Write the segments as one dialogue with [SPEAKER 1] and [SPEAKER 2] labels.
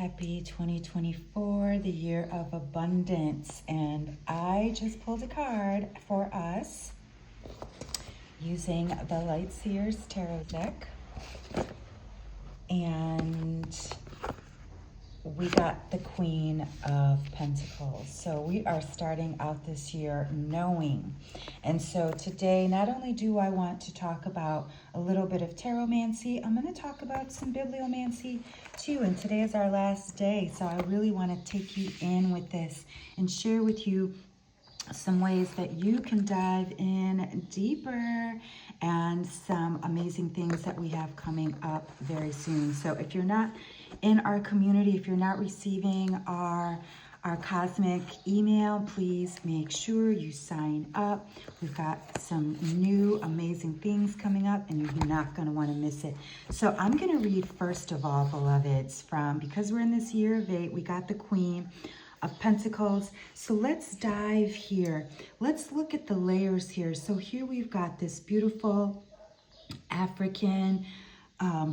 [SPEAKER 1] Happy 2024, the year of abundance. And I just pulled a card for us using the Light Seers Tarot deck. And we got the Queen of Pentacles. So we are starting out this year knowing. And so today, not only do I want to talk about a little bit of Tarotmancy, I'm going to talk about some Bibliomancy too. And today is our last day. So I really want to take you in with this and share with you some ways that you can dive in deeper and some amazing things that we have coming up very soon. So if you're not in our community, if you're not receiving our cosmic email, please make sure you sign up. We've got some new amazing things coming up and you're not going to want to miss it. So I'm going to read first of all, beloveds, because we're in this year of 8, we got the Queen of Pentacles. So let's dive here. Let's look at the layers here. So here we've got this beautiful African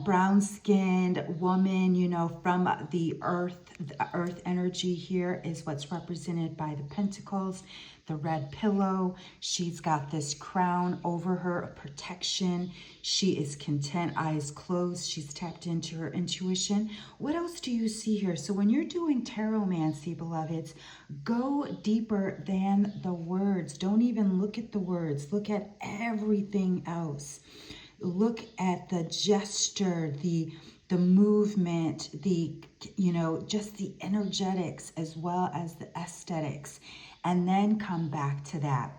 [SPEAKER 1] brown-skinned woman, you know, from the earth energy. Here is what's represented by the pentacles, the red pillow. She's got this crown over her of protection. She is content, eyes closed. She's tapped into her intuition. What else do you see here? So when you're doing Tarotmancy, beloveds, go deeper than the words. Don't even look at the words. Look at everything else. Look at the gesture, the movement, just the energetics as well as the aesthetics, and then come back to that.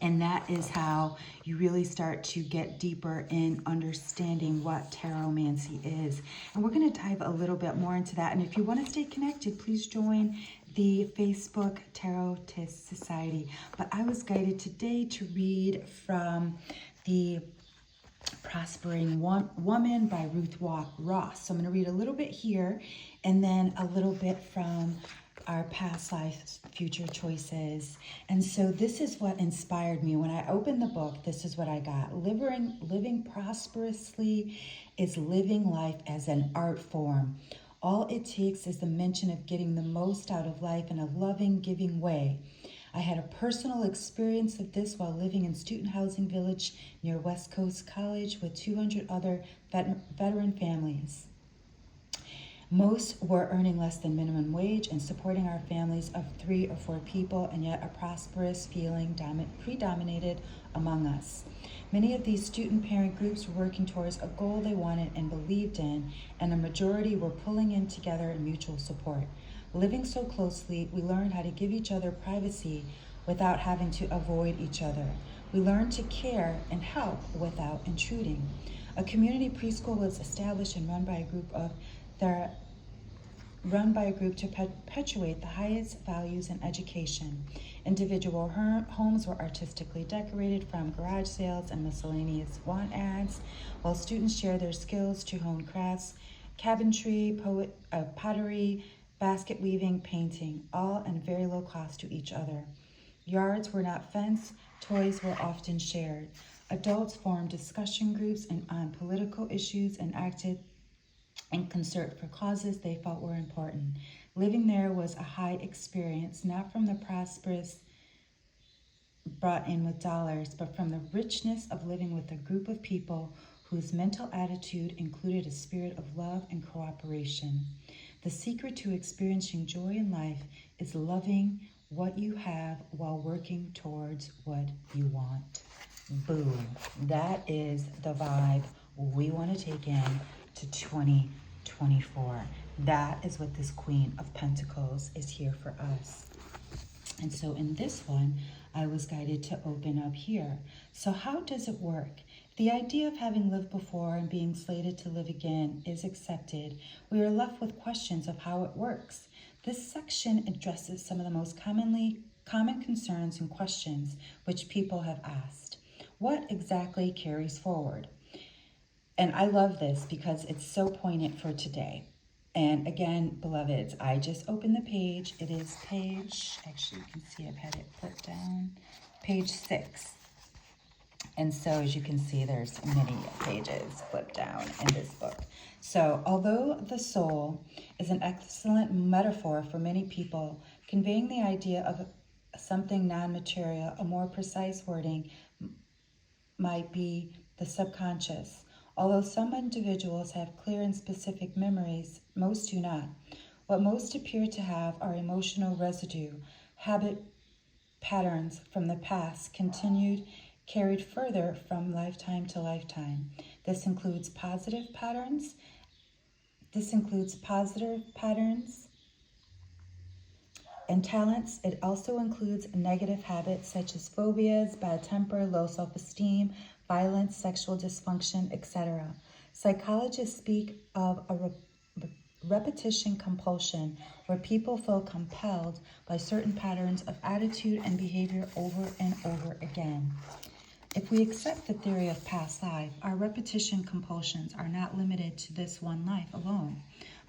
[SPEAKER 1] And that is how you really start to get deeper in understanding what Tarotmancy is. And we're going to dive a little bit more into that. And if you want to stay connected, please join the Facebook Tarotist Society. But I was guided today to read from the Prospering Woman by Ruth Ross. So I'm going to read a little bit here and then a little bit from our past lives, future choices. And so this is what inspired me. When I opened the book, this is what I got. Living prosperously is living life as an art form. All it takes is the mention of getting the most out of life in a loving, giving way. I had a personal experience of this while living in student housing village near West Coast College with 200 other veteran families. Most were earning less than minimum wage and supporting our families of 3 or 4 people, and yet a prosperous feeling predominated among us. Many of these student parent groups were working towards a goal they wanted and believed in, and a majority were pulling in together in mutual support. Living so closely, we learned how to give each other privacy without having to avoid each other. We learned to care and help without intruding. A community preschool was established and run by a group to perpetuate the highest values in education. Individual homes were artistically decorated from garage sales and miscellaneous want ads, while students shared their skills to hone crafts, cabinetry, pottery, basket weaving, painting, all at very low cost to each other. Yards were not fenced, toys were often shared. Adults formed discussion groups on political issues and acted in concert for causes they felt were important. Living there was a high experience, not from the prosperous brought in with dollars, but from the richness of living with a group of people whose mental attitude included a spirit of love and cooperation. The secret to experiencing joy in life is loving what you have while working towards what you want. Boom. That is the vibe we want to take in to 2024. That is what this Queen of Pentacles is here for us. And so in this one, I was guided to open up here. So how does it work? The idea of having lived before and being slated to live again is accepted. We are left with questions of how it works. This section addresses some of the most common concerns and questions which people have asked. What exactly carries forward? And I love this because it's so poignant for today. And again, beloveds, I just opened the page. It is actually you can see I've had it flipped down, page 6. And so as you can see, there's many pages flipped down in this book. So although the soul is an excellent metaphor for many people, conveying the idea of something non-material. A more precise wording might be the subconscious. Although some individuals have clear and specific memories, most do not. What most appear to have are emotional residue, habit patterns from the past carried further from lifetime to lifetime. This includes positive patterns and talents. It also includes negative habits such as phobias, bad temper, low self-esteem, violence, sexual dysfunction, etc. Psychologists speak of a repetition compulsion, where people feel compelled by certain patterns of attitude and behavior over and over again. If we accept the theory of past life, our repetition compulsions are not limited to this one life alone.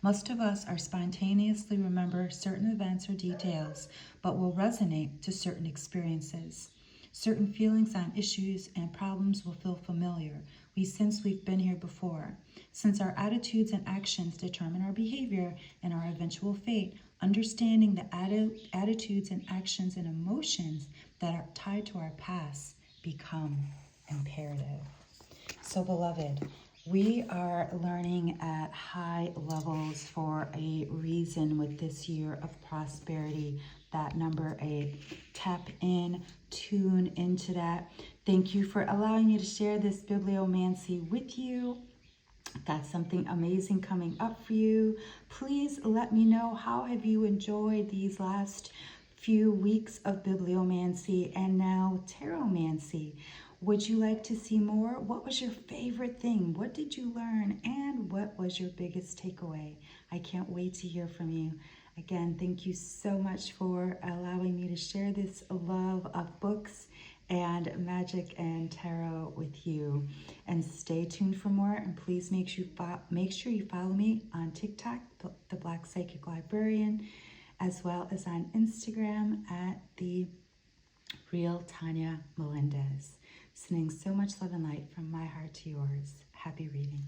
[SPEAKER 1] Most of us are spontaneously remember certain events or details, but will resonate to certain experiences. Certain feelings on issues and problems will feel familiar. We sense we've been here before. Since our attitudes and actions determine our behavior and our eventual fate, understanding the attitudes and actions and emotions that are tied to our past become imperative. So, beloved, we are learning at high levels for a reason with this year of prosperity. That number 8. Tap in, tune into that. Thank you for allowing me to share this bibliomancy with you. Got something amazing coming up for you. Please let me know, how have you enjoyed these last few weeks of bibliomancy and now tarotmancy? Would you like to see more? What was your favorite thing? What did you learn? And what was your biggest takeaway? I can't wait to hear from you. Again, thank you so much for allowing me to share this love of books and magic and tarot with you. And stay tuned for more. And please make sure you follow me on TikTok, the Black Psychic Librarian, as well as on Instagram at the Real Tanya Melendez. Sending so much love and light from my heart to yours. Happy reading.